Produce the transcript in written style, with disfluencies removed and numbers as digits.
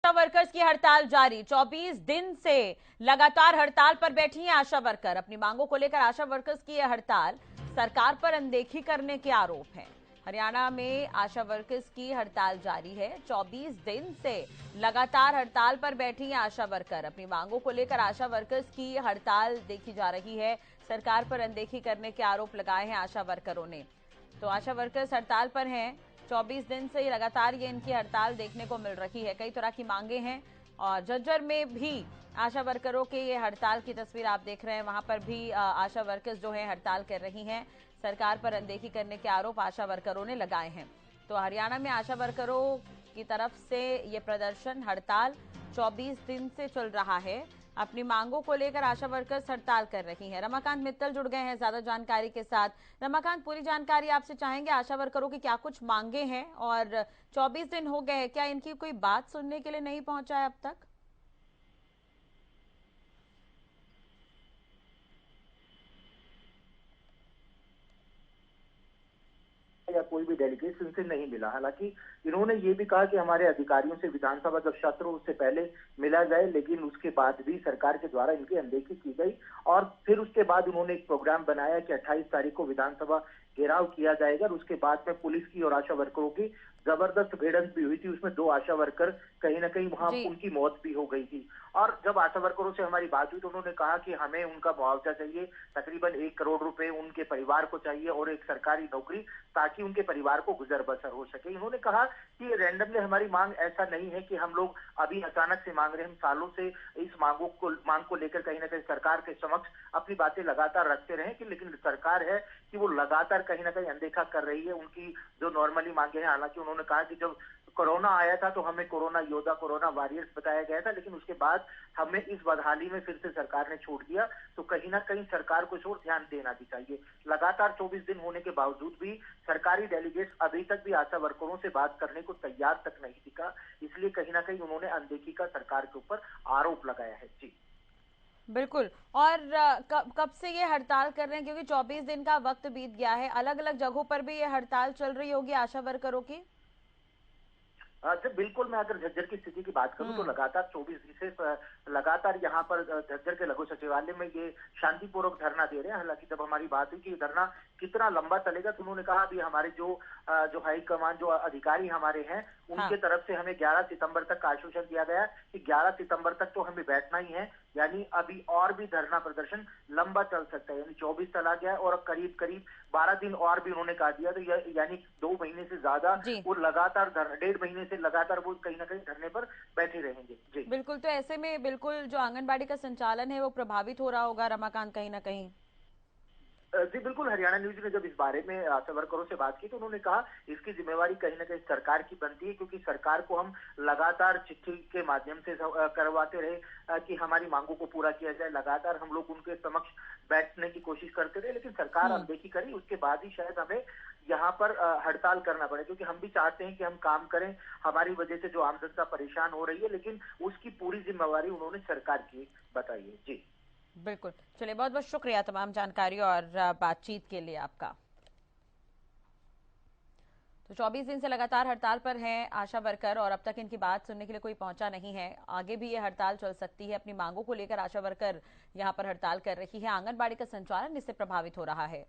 आशा workers की हड़ताल जारी। 24 दिन से लगातार हड़ताल पर बैठी हैं आशा वर्कर। अपनी मांगों को लेकर आशा वर्कर्स की यह हड़ताल सरकार पर अनदेखी करने के आरोप हैं। हरियाणा में आशा वर्कर्स की हड़ताल जारी है। 24 दिन से लगातार हड़ताल पर बैठी हैं आशा वर्कर। अपनी मांगों को लेकर आशा वर्कर्स की हड़ताल देखी जा रही है। सरकार पर अनदेखी करने के आरोप लगाए हैं आशा वर्करों ने। तो आशा वर्कर्स हड़ताल पर हैं। 24 दिन से लगातार ये इनकी हड़ताल देखने को मिल रही है। कई तरह की मांगे हैं और झज्जर में भी आशा वर्करों के ये हड़ताल की तस्वीर आप देख रहे हैं। वहां पर भी आशा वर्कर्स जो है हड़ताल कर रही हैं। सरकार पर अनदेखी करने के आरोप आशा वर्करों ने लगाए हैं। तो हरियाणा में आशा वर्करों की तरफ से ये प्रदर्शन हड़ताल 24 दिन से चल रहा है। अपनी मांगों को लेकर आशा वर्कर्स हड़ताल कर रही हैं। रमाकांत मित्तल जुड़ गए हैं ज्यादा जानकारी के साथ। रमाकांत, पूरी जानकारी आपसे चाहेंगे, आशा वर्करों की क्या कुछ मांगे हैं और 24 दिन हो गए हैं, क्या इनकी कोई बात सुनने के लिए नहीं पहुंचा है अब तक? या कोई भी डेलीगेशन से नहीं मिला। हालांकि इन्होंने ये भी कहा कि हमारे अधिकारियों से विधानसभा जब सत्र उससे पहले मिला जाए, लेकिन उसके बाद भी सरकार के द्वारा इनकी अनदेखी की गई और फिर उसके बाद उन्होंने एक प्रोग्राम बनाया कि 28 तारीख को विधानसभा घेराव किया जाएगा और उसके बाद में पुलिस की और आशा वर्करों की जबरदस्त भिड़ंत भी हुई थी। उसमें 2 आशा वर्कर कहीं ना कहीं वहां जी। उनकी मौत भी हो गई थी। और जब आशा वर्करों से हमारी बात हुई तो उन्होंने कहा कि हमें उनका मुआवजा चाहिए, तकरीबन 1 करोड़ रुपए उनके परिवार को चाहिए और एक सरकारी नौकरी, ताकि उनके परिवार को गुजर बसर हो सके। इन्होंने कहा कि रैंडमली हमारी मांग ऐसा नहीं है कि हम लोग अभी अचानक से मांग रहे हैं। हम सालों से इस मांग को लेकर कहीं ना कहीं सरकार के समक्ष अपनी बातें लगातार रखते रहे कि लेकिन सरकार है कि वो लगातार कहीं ना कहीं अनदेखा कर रही है उनकी जो नॉर्मली मांगे हैं। हालांकि उन्होंने कहा कि जब कोरोना आया था तो हमें कोरोना योद्धा, कोरोना वॉरियर्स बताया गया था, लेकिन उसके बाद हमें इस बदहाली में फिर से सरकार ने छोड़ दिया। तो कहीं ना कहीं सरकार को इस ओर ध्यान देना भी चाहिए। लगातार 24 दिन होने के बावजूद भी सरकारी डेलीगेट्स अभी तक भी आशा वर्करों से बात करने को तैयार तक नहीं दिखा। इसलिए कहीं ना कहीं उन्होंने अनदेखी का सरकार के ऊपर आरोप लगाया है। जी बिल्कुल। और कब कब से ये हड़ताल कर रहे हैं, क्योंकि 24 दिन का वक्त बीत गया है। अलग अलग जगहों पर भी ये हड़ताल चल रही होगी आशा वर्करों की? जब बिल्कुल मैं अगर झज्जर की स्थिति की बात करूं तो हम्म। लगातार 24 दिन से लगातार यहाँ पर झज्जर के लघु सचिवालय में ये शांतिपूर्वक धरना दे रहे हैं। हालांकि जब हमारी बात हुई कि ये धरना कितना लंबा चलेगा तो उन्होंने कहा अभी हमारे जो हाईकमान जो अधिकारी हमारे हैं उनके हाँ। तरफ से हमें 11 सितंबर तक का आश्वासन दिया गया कि 11 सितंबर तक तो हमें बैठना ही है। यानी अभी और भी धरना प्रदर्शन लंबा चल सकता है। यानी 24 चला गया और करीब करीब 12 दिन और भी उन्होंने कहा दिया। तो यानी 2 महीने से ज्यादा जी। वो लगातार 1.5 महीने से लगातार वो कहीं ना कहीं धरने पर बैठे रहेंगे। जी बिल्कुल। तो ऐसे में बिल्कुल जो आंगनबाड़ी का संचालन है वो प्रभावित हो रहा होगा रमाकांत, कहीं ना कहीं। जी बिल्कुल। हरियाणा न्यूज ने जब इस बारे में आशा वर्करों से बात की तो उन्होंने कहा इसकी जिम्मेवारी कहीं ना कहीं सरकार की बनती है, क्योंकि सरकार को हम लगातार चिट्ठी के माध्यम से करवाते रहे कि हमारी मांगों को पूरा किया जाए। लगातार हम लोग उनके समक्ष बैठने की कोशिश करते रहे, लेकिन सरकार हम्म। अनदेखी करी। उसके बाद ही शायद हमें यहाँ पर हड़ताल करना पड़े, क्योंकि हम भी चाहते हैं कि हम काम करें, हमारी वजह से जो आम जनता परेशान हो रही है, लेकिन उसकी पूरी जिम्मेवारी उन्होंने सरकार की बताई है। जी बिल्कुल। चलिए, बहुत बहुत शुक्रिया तमाम जानकारी और बातचीत के लिए आपका। तो 24 दिन से लगातार हड़ताल पर हैं आशा वर्कर और अब तक इनकी बात सुनने के लिए कोई पहुंचा नहीं है। आगे भी ये हड़ताल चल सकती है। अपनी मांगों को लेकर आशा वर्कर यहां पर हड़ताल कर रही है। आंगनबाड़ी का संचालन इससे प्रभावित हो रहा है।